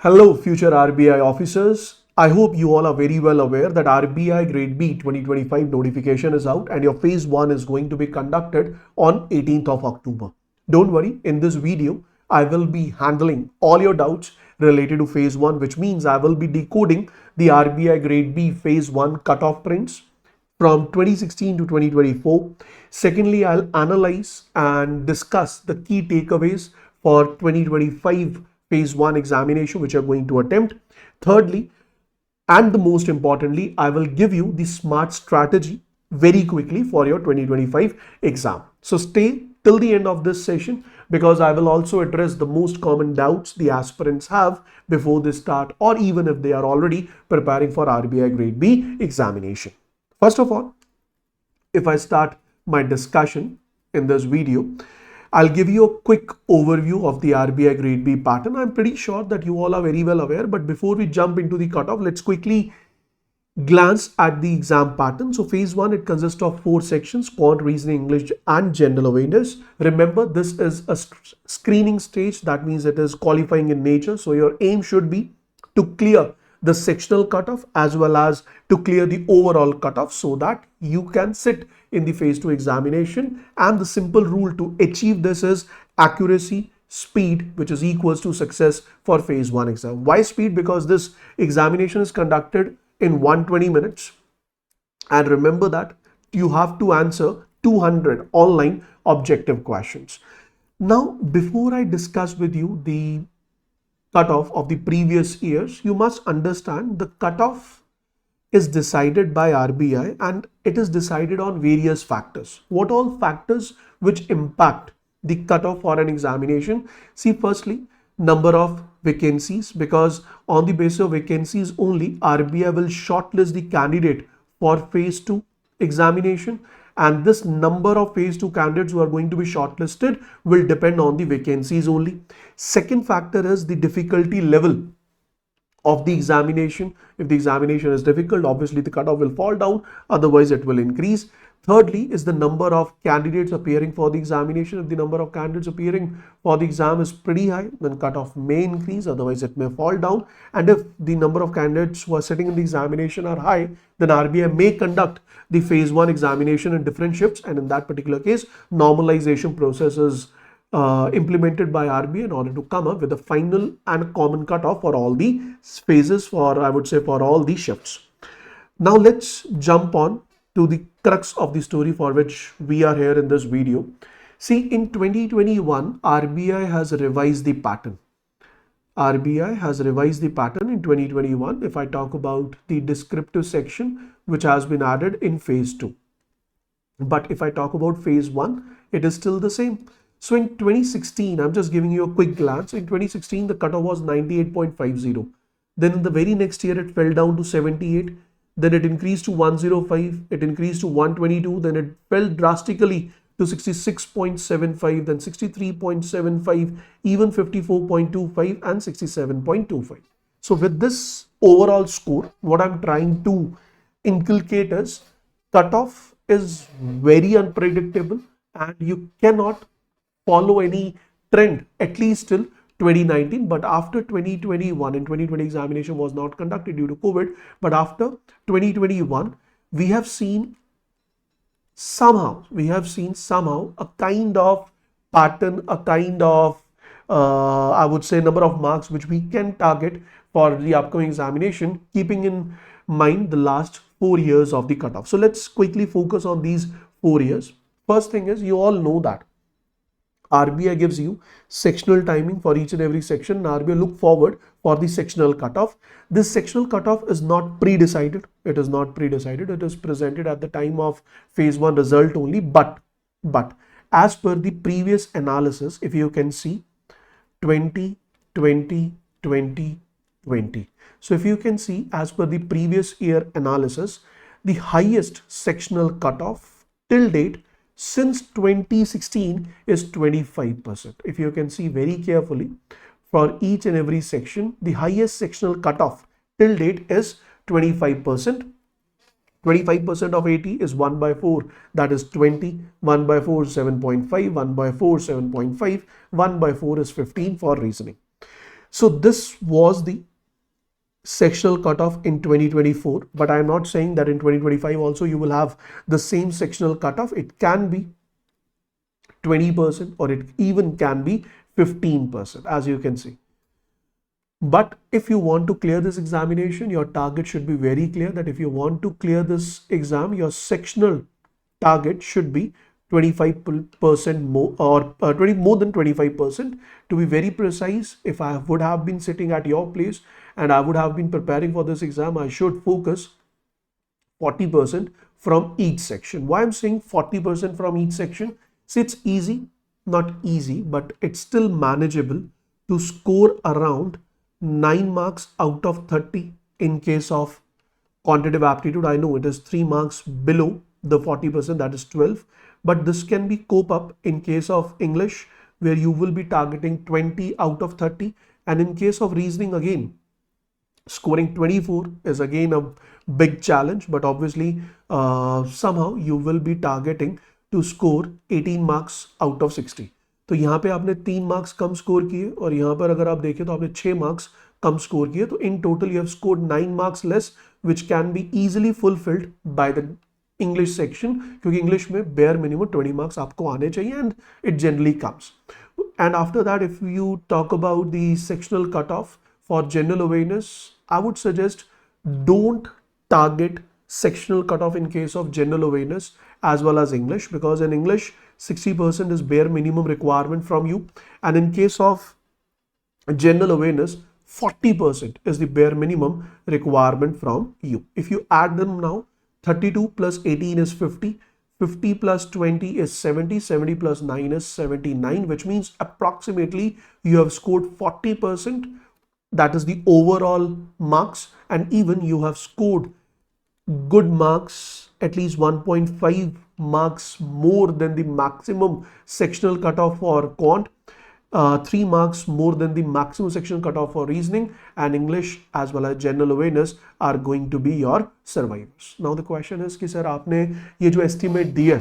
Hello, future RBI officers. I hope you all are very well aware that RBI Grade B 2025 notification is out and your phase 1 is going to be conducted on 18th of October. Don't worry, in this video, I will be handling all your doubts related to phase 1, which means I will be decoding the RBI Grade B phase 1 cutoff prints from 2016 to 2024. Secondly, I'll analyze and discuss the key takeaways for 2025 phase 1 examination which you're going to attempt. Thirdly, and the most importantly, I will give you the smart strategy very quickly for your 2025 exam. So stay till the end of this session because I will also address the most common doubts the aspirants have before they start or even if they are already preparing for RBI Grade B examination. First of all, if I start my discussion in this video, I'll give you a quick overview of the RBI Grade B pattern. I'm pretty sure that you all are very well aware, but before we jump into the cutoff, let's quickly glance at the exam pattern. So phase 1, it consists of 4 sections: quant, reasoning, English and general awareness. Remember, this is a screening stage. That means it is qualifying in nature. So your aim should be to clear the sectional cutoff as well as to clear the overall cutoff so that you can sit in the phase 2 examination. And the simple rule to achieve this is accuracy, speed, which is equals to success for phase 1 exam. Why speed? Because this examination is conducted in 120 minutes. And remember that you have to answer 200 online objective questions. Now, before I discuss with you the cutoff of the previous years, you must understand the cutoff is decided by RBI and it is decided on various factors. What all factors which impact the cutoff for an examination? See, firstly, number of vacancies, because on the basis of vacancies only, RBI will shortlist the candidate for phase 2 examination. And this number of phase 2 candidates who are going to be shortlisted will depend on the vacancies only. Second factor is the difficulty level of the examination. If the examination is difficult, obviously the cutoff will fall down, otherwise it will increase. Thirdly is the number of candidates appearing for the examination. If the number of candidates appearing for the exam is pretty high, then cutoff may increase, otherwise it may fall down. And if the number of candidates who are sitting in the examination are high, then RBI may conduct the phase 1 examination in different shifts, and in that particular case, normalization process is implemented by RBI in order to come up with a final and common cutoff for all the phases, for I would say for all the shifts. Now let's jump on to the crux of the story for which we are here in this video. See, in 2021, RBI has revised the pattern. RBI has revised the pattern in 2021 if I talk about the descriptive section which has been added in phase 2. But if I talk about phase 1, it is still the same. So in 2016, I'm just giving you a quick glance. In 2016, the cutoff was 98.50. Then in the very next year, it fell down to 78. Then it increased to 105. It increased to 122. Then it fell drastically to 66.75, then 63.75, even 54.25 and 67.25. So with this overall score, what I'm trying to inculcate is cutoff is very unpredictable and you cannot follow any trend at least till 2019. But after 2021, in 2020 examination was not conducted due to COVID, but after 2021, we have seen somehow a kind of pattern, a kind of I would say number of marks which we can target for the upcoming examination, keeping in mind the last 4 years of the cutoff. So let's quickly focus on these 4 years. First thing is, you all know that RBI gives you sectional timing for each and every section, and RBI look forward for the sectional cutoff. This sectional cutoff is not pre-decided. It is not pre-decided. It is presented at the time of phase 1 result only. But as per the previous analysis, if you can see 20, 20, 20, 20. So if you can see, as per the previous year analysis, the highest sectional cutoff till date since 2016 is 25%. If you can see very carefully, for each and every section, the highest sectional cutoff till date is 25%. 25% of 80 is 1 by 4, that is 20. 1 by 4 is 7.5, 1 by 4 7.5, 1 by 4 is 15 for reasoning. So this was the sectional cutoff in 2024, but I am not saying that in 2025 also you will have the same sectional cutoff. It can be 20% or it even can be 15%, as you can see. But if you want to clear this examination, your target should be very clear that if you want to clear this exam, your sectional target should be 25% more, or 20 more than 25%. To be very precise, if I would have been sitting at your place and I would have been preparing for this exam, I should focus 40% from each section. Why I'm saying 40% from each section? See, it's easy, not easy, but it's still manageable to score around 9 marks out of 30 in case of quantitative aptitude. I know it is 3 marks below the 40%, that is 12, but this can be cope up in case of English, where you will be targeting 20 out of 30, and in case of reasoning, again scoring 24 is again a big challenge, but obviously somehow you will be targeting to score 18 marks out of 60. तो यहाँ पे आपने 3 marks कम score किए और यहाँ पर अगर आप देखें तो आपने 6 मार्क्स कम स्कोर किए, तो in total you have scored 9 marks less, which can be easily fulfilled by the English section, क्योंकि इंग्लिश में बेयर मिनिमम 20 मार्क्स आपको आने चाहिए and it generally comes. And after that, if you talk about the sectional cutoff for general awareness, I would suggest don't target sectional cutoff in case of general awareness as well as English, because in English 60% is bare minimum requirement from you, and in case of general awareness 40% is the bare minimum requirement from you. If you add them now, 32 plus 18 is 50. 50 plus 20 is 70, 70 plus 9 is 79, which means approximately you have scored 40%. That is the overall marks, and even you have scored good marks, at least 1.5 marks more than the maximum sectional cutoff for quant, 3 marks more than the maximum sectional cutoff for reasoning, and English as well as general awareness are going to be your survivors. Now the question is कि sir आपने ये जो estimate दिया,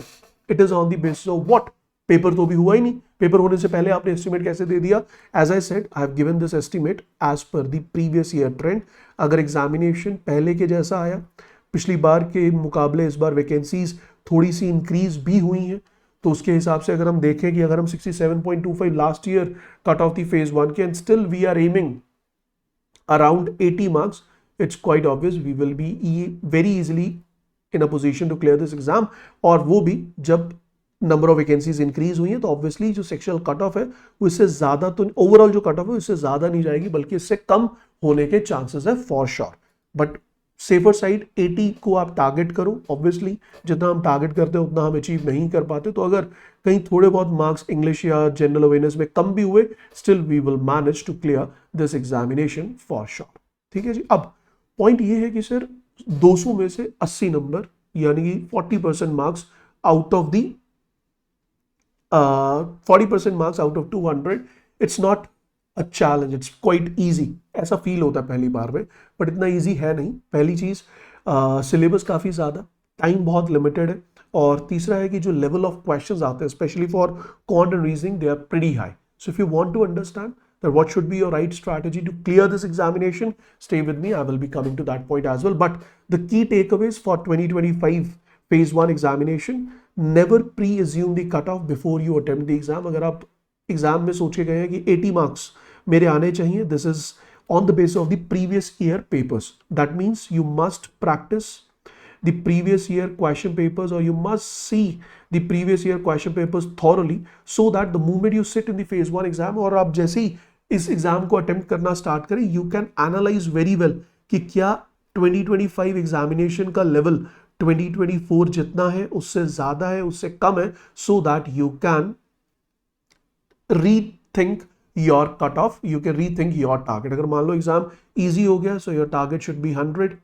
it is on the basis of what? Paper तो भी हुआ ही नहीं, paper होने से पहले आपने estimate कैसे दे दिया? As I said, I have given this estimate as per the previous year trend. अगर examination पहले के जैसा आया, पिछली बार के मुकाबले इस बार वैकेंसीज थोड़ी सी इंक्रीज भी हुई हैं, तो उसके हिसाब से अगर हम देखें कि अगर हम 67.25 last year cut off the phase 1 के end still we are aiming around 80 marks, it's quite obvious we will be very easily in a position to clear this exam. और वो भी जब नंबर ऑफ वैकेंसीज इंक्रीज हुई हैं, तो obviously जो sectional cut of है वो इससे ज्यादा, तो ओवरऑल जो कट ऑफ है उससे ज्यादा नहीं जाएगी, बल्कि इससे कम होने के चांसेस है for sure. But safer side 80 को आप टारगेट करो. ऑब्वियसली जितना हम टारगेट करते हैं उतना हम अचीव नहीं कर पाते, तो अगर कहीं थोड़े बहुत मार्क्स इंग्लिश या जनरल अवेयरनेस में कम भी हुए, still we will manage to clear this examination for sure. ठीक है जी. अब पॉइंट ये है कि सर 200 में से 80 नंबर यानी कि 40% marks out of the 40% marks out of 200, it's not a challenge, it's quite easy. ऐसा फील होता है पहली बार में, बट इतना इजी है नहीं. पहली चीज सिलेबस काफी ज्यादा, टाइम बहुत लिमिटेड है, और तीसरा है कि जो लेवल ऑफ क्वेश्चंस आते हैं specially for quant and reasoning, they are pretty high. So if you want to understand that what should be your right strategy to clear this examination, stay with me, I will be coming to that point as well. But the key takeaways for 2025 phase 1 examination, never pre-assume the cutoff before you attempt the exam. अगर आप exam में सोचे गए हैं कि 80 marks मेरे आने चाहिए, this is on the basis of the previous year papers. That means you must practice the previous year question papers, or you must see the previous year question papers thoroughly, so that the moment you sit in the phase 1 exam, और आप जैसे ही इस exam को attempt करना start करें, you can analyse very well कि क्या 2025 examination का लेवल 2024 जितना है उससे ज्यादा है, उससे कम है, so that you can rethink your cut off, you can rethink your target. अगर मान लो एग्जाम इजी हो गया, so your target should B 100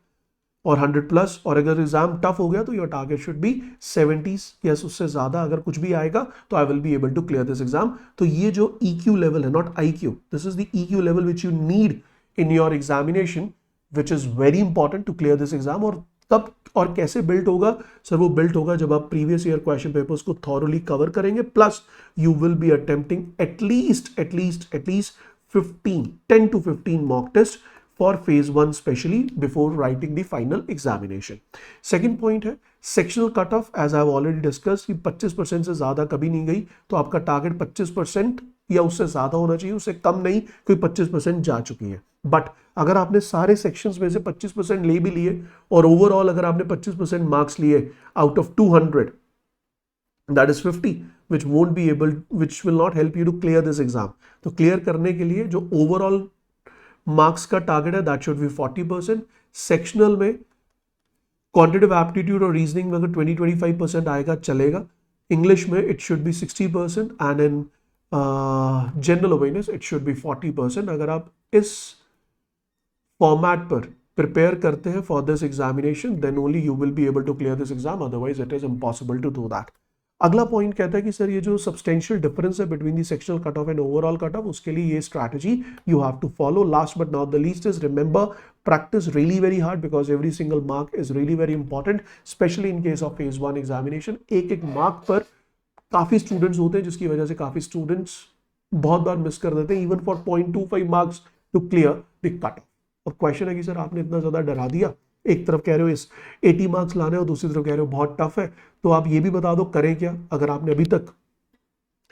और 100 प्लस, और अगर एग्जाम टफ हो गया तो your target should be 70s, yes उससे ज्यादा अगर कुछ भी आएगा तो I will be able to clear this exam. तो ये जो EQ लेवल है, not IQ, this is the EQ level which you need in your examination, which is very important to clear this exam. और तब और कैसे build होगा sir? वो बिल्ड होगा जब आप प्रीवियस ईयर क्वेश्चन पेपर्स को थॉरली कवर करेंगे, plus you will B attempting at least 10 to 15 mock tests for phase 1 specially before writing the final examination. Second point है sectional cutoff, as I have already discussed कि 25% से ज़्यादा कभी नहीं गई, तो आपका टारगेट 25% या उससे ज़्यादा होना चाहिए, उससे कम नहीं, क्योंकि 25% जा चुकी है. बट अगर आपने सारे सेक्शंस में से 25% ले भी लिए और ओवरऑल अगर आपने 25% मार्क्स लिए out of 200, that is 50, which will not help you to clear this exam. तो क्लियर करने के लिए जो ओवरऑल मार्क्स का टारगेट है दैट शुड बी 40%. सेक्शनल में क्वांटिटेटिव एप्टीट्यूड और रीजनिंग में अगर 20-25% आएगा चलेगा. इंग्लिश में it should be 60% and in general awareness it should be 40%. अगर आप इस फॉर्मेट पर प्रिपेयर करते हैं for this examination then only you will be able to clear this exam, otherwise it is impossible to do that. अगला point कहता है कि सर ये जो सब्सटेंशियल डिफरेंस है between the sectional cut off and overall cut off, उसके लिए ये strategy you have to follow. Last but not the least is remember practice really very hard because every single mark is really very important, especially in case of phase 1 examination. एक एक mark पर काफी students होते हैं जिसकी वजह से काफी स्टूडेंट्स बहुत बार मिस कर देते हैं even for 0.25 marks to clear the cut off. और क्वेश्चन है कि सर आपने इतना ज्यादा डरा दिया, एक तरफ कह रहे हो इस 80 मार्क्स लाने और दूसरी तरफ कह रहे हो बहुत टफ है, तो आप ये भी बता दो करें क्या. अगर आपने अभी तक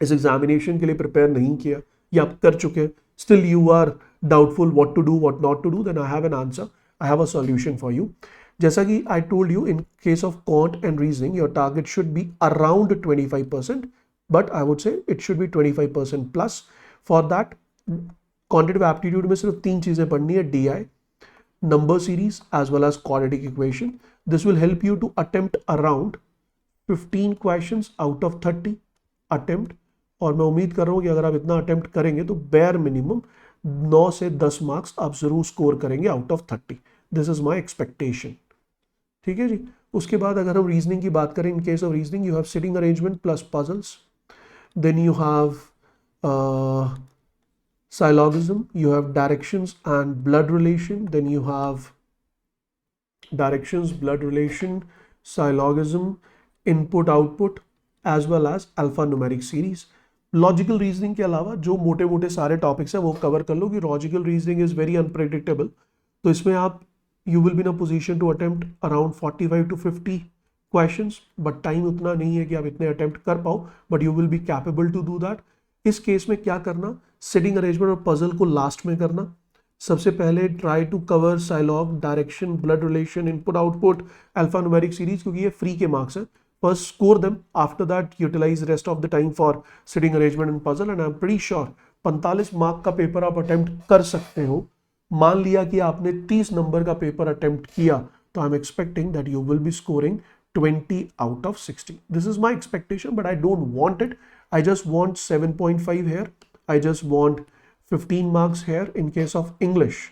इस एग्जामिनेशन के लिए प्रिपेयर नहीं किया या आप कर चुके हैं, still you are doubtful what to do, what not to do, then I have an answer. I have a solution for you. जैसा कि I told you, in case of quant and reasoning, your target should be around 25%, but I would say it should be 25% plus. For that, quantitative aptitude में सिर्फ 3 चीजें पढ़नी है: DI, number series, as well as quadratic equation. This will help you to attempt around 15 questions out of 30 attempt. और मैं उम्मीद कर रहा हूँ कि अगर आप इतना अटेम्प्ट करेंगे तो बेयर मिनिमम 9 से 10 मार्क्स आप जरूर स्कोर करेंगे out of 30. This is my expectation. ठीक है जी. उसके बाद अगर हम रीजनिंग की बात करें, in case of reasoning you have seating arrangement plus puzzles, then you have syllogism, you have directions and blood relation, then you have directions, blood relation, syllogism, input output, as well as alphanumeric series. Logical reasoning के अलावा जो मोटे मोटे सारे topics हैं वो cover कर लो कि logical reasoning is very unpredictable. तो इसमें आप you will be in a position to attempt around 45 to 50 questions, but time उतना नहीं है कि आप इतने अटेम्प्ट कर पाओ, but you will be capable to do that. इस केस में क्या करना, सिटिंग अरेंजमेंट और पजल को लास्ट में करना. सबसे पहले try to cover syllogism, direction, blood relation, input output, alphanumeric series, क्योंकि ये फ्री के मार्क्स हैं. First score them, after that utilize rest of the time for sitting arrangement and puzzle, and I'm pretty sure 45 mark का paper आप attempt कर सकते हो. मान लिया कि आपने 30 नंबर का पेपर अटेम्प्ट किया तो I am expecting that you will B scoring 20 out of 60. This is my expectation, but I don't want it. I just want 7.5 here. I just want 15 marks here in case of English.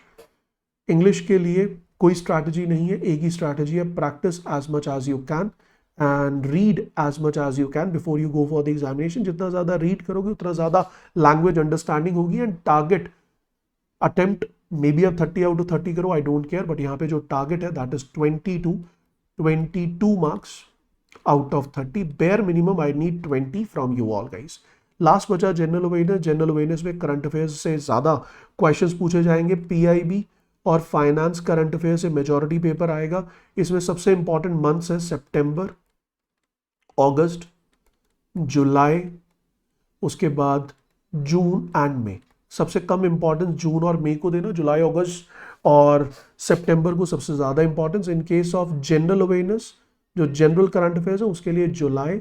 English के लिए कोई strategy नहीं है, एक ही strategy है: practice as much as you can and read as much as you can before you go for the examination. जितना ज़्यादा read करोगे उतना ज़्यादा language understanding होगी. and target attempt maybe आप 30 out of 30 करो, I don't care, but यहाँ पे जो target है that is 22 marks out of 30. bare minimum I need 20 from you all guys. Last बचा जनरल अवेयरनेस. जनरल अवेयरनेस में current affairs से ज़्यादा क्वेश्चंस पूछे जाएंगे. पीआईबी और फाइनेंस करंट अफेयर से मेजॉरिटी पेपर आएगा. इसमें सबसे इंपॉर्टेंट मंथ्स है सितंबर, अगस्त, जुलाई, उसके बाद जून एंड मई. सबसे कम इंपॉर्टेंस जून और मई को देना, जुलाई, अगस्त और सितंबर को सबसे ज़्यादा importance. In case of general awareness, जो जनरल करंट अफेयर्स है उसके लिए July,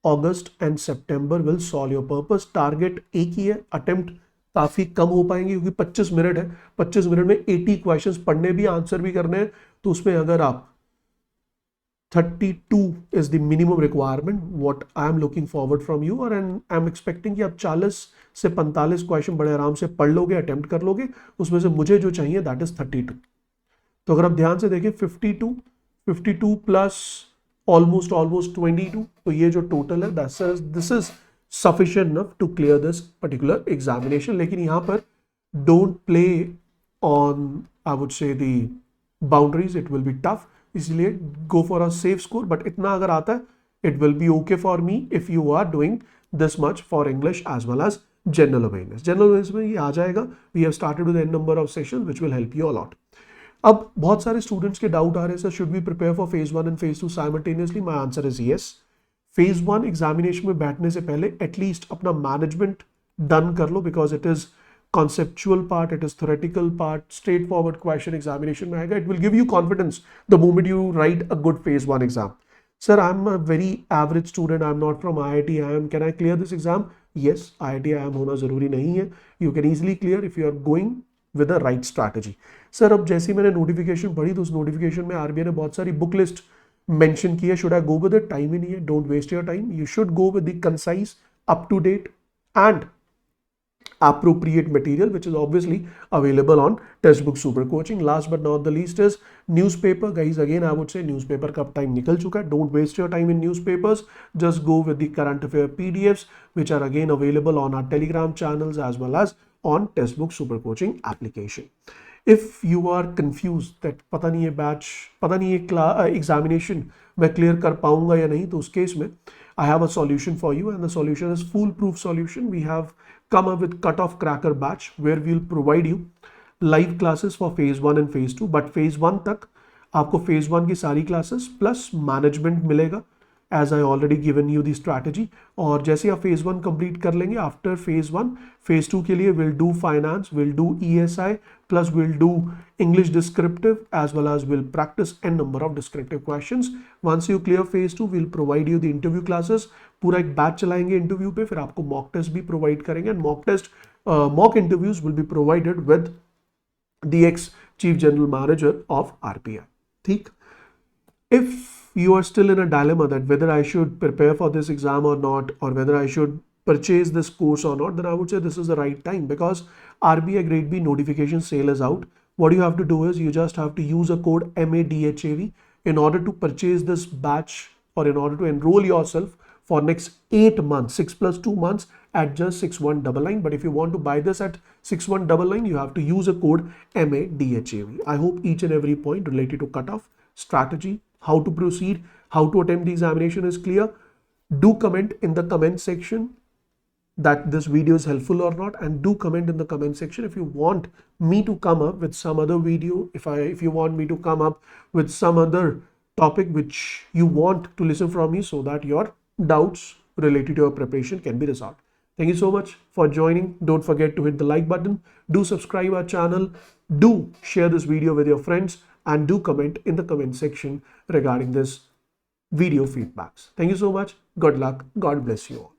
August and September will solve your purpose. Target एक ही है, अटेम्प्ट काफ़ी कम हो पाएंगे क्योंकि 25 मिनट है. 25 मिनट में 80 क्वेश्चंस पढ़ने भी, आंसर भी करने हैं. तो उसमें अगर आप 32 is the minimum requirement what I am looking forward from you, और I am expecting कि आप 40 से 45 क्वेश्चन बड़े आराम से पढ़ लोगे, अटेम्प्ट कर लोगे. उसमें से मुझे जो चाहिए दैट इज 32. तो अगर आप ध्यान से देखें 52 प्लस ऑलमोस्ट 22, तो ये जो टोटल है this is sufficient enough to clear this particular examination. लेकिन यहाँ पर don't play on, I would say, the boundaries. It will be tough. इसलिए go for a safe score. But इतना अगर आता है, it will be okay for me if you are doing this much for English as well as general awareness. General awareness में ये आ जाएगा। We have started with an number of sessions which will help you a lot. अब बहुत सारे students के doubt आ रहे हैं, sir should we prepare for phase 1 and phase 2 simultaneously? My answer is yes. Phase 1 examination में बैठने से पहले एटलीस्ट अपना मैनेजमेंट डन कर लो, because it is conceptual part, it is theoretical part, straightforward question examination में आएगा. It will give you confidence the moment you write a good phase 1 exam. Sir, I'm a very average student, I'm not from IIT IIM, can I clear this exam? Yes, IIT IIM होना जरूरी नहीं है. You can easily clear if you are going with the right strategy. Sir, अब जैसे ही मैंने notification पढ़ी तो उस नोटिफिकेशन में RBI ने बहुत सारी बुक लिस्ट मेंशन की है. Should I go with it? Time ही नहीं है. Don't waste your time. You should go with the concise, up to date and appropriate material which is obviously available on Testbook Super Coaching. Last but not the least is newspaper. Guys, again I would say newspaper का time निकल चुका है. Don't waste your time in newspapers. Just go with the current affair PDFs which are again available on our Telegram channels as well as on Testbook Super Coaching application. If you are confused that पता नहीं ये batch, पता नहीं ये examination मैं clear कर पाऊंगा या नहीं, तो उस केस में I have a solution for you, and the solution is foolproof solution. We have come up with cutoff cracker batch where we'll provide you live classes for phase 1 and phase 2, but phase 1 तक आपको phase 1 की सारी classes plus management मिलेगा, as I already given you the strategy. और जैसे आप phase 1 complete कर लेंगे, after phase 1 phase 2 के लिए we'll do finance, we'll do ESI plus we'll do English descriptive as well as we'll practice n number of descriptive questions. Once you clear phase 2 we'll provide you the interview classes. पूरा एक batch चलाएंगे interview पे, फिर आपको mock test भी provide करेंगे and mock interviews will be provided with the ex chief general manager of RBI. ठीक. If you are still in a dilemma that whether I should prepare for this exam or not, or whether I should purchase this course or not, then I would say this is the right time, because RBI Grade B notification sale is out. What you have to do is you just have to use a code MADHAV in order to purchase this batch or in order to enroll yourself for next 8 months, 6 plus 2 months at just 6199. But if you want to buy this at 6199, you have to use a code MADHAV. I hope each and every point related to cutoff, strategy, how to proceed, how to attempt the examination is clear. Do comment in the comment section that this video is helpful or not, and do comment in the comment section if you want me to come up with some other video, if you want me to come up with some other topic which you want to listen from me, so that your doubts related to your preparation can be resolved. Thank you so much for joining. Don't forget to hit the like button. Do subscribe our channel. Do share this video with your friends, and do comment in the comment section regarding this video feedbacks. Thank you so much. Good luck. God bless you all.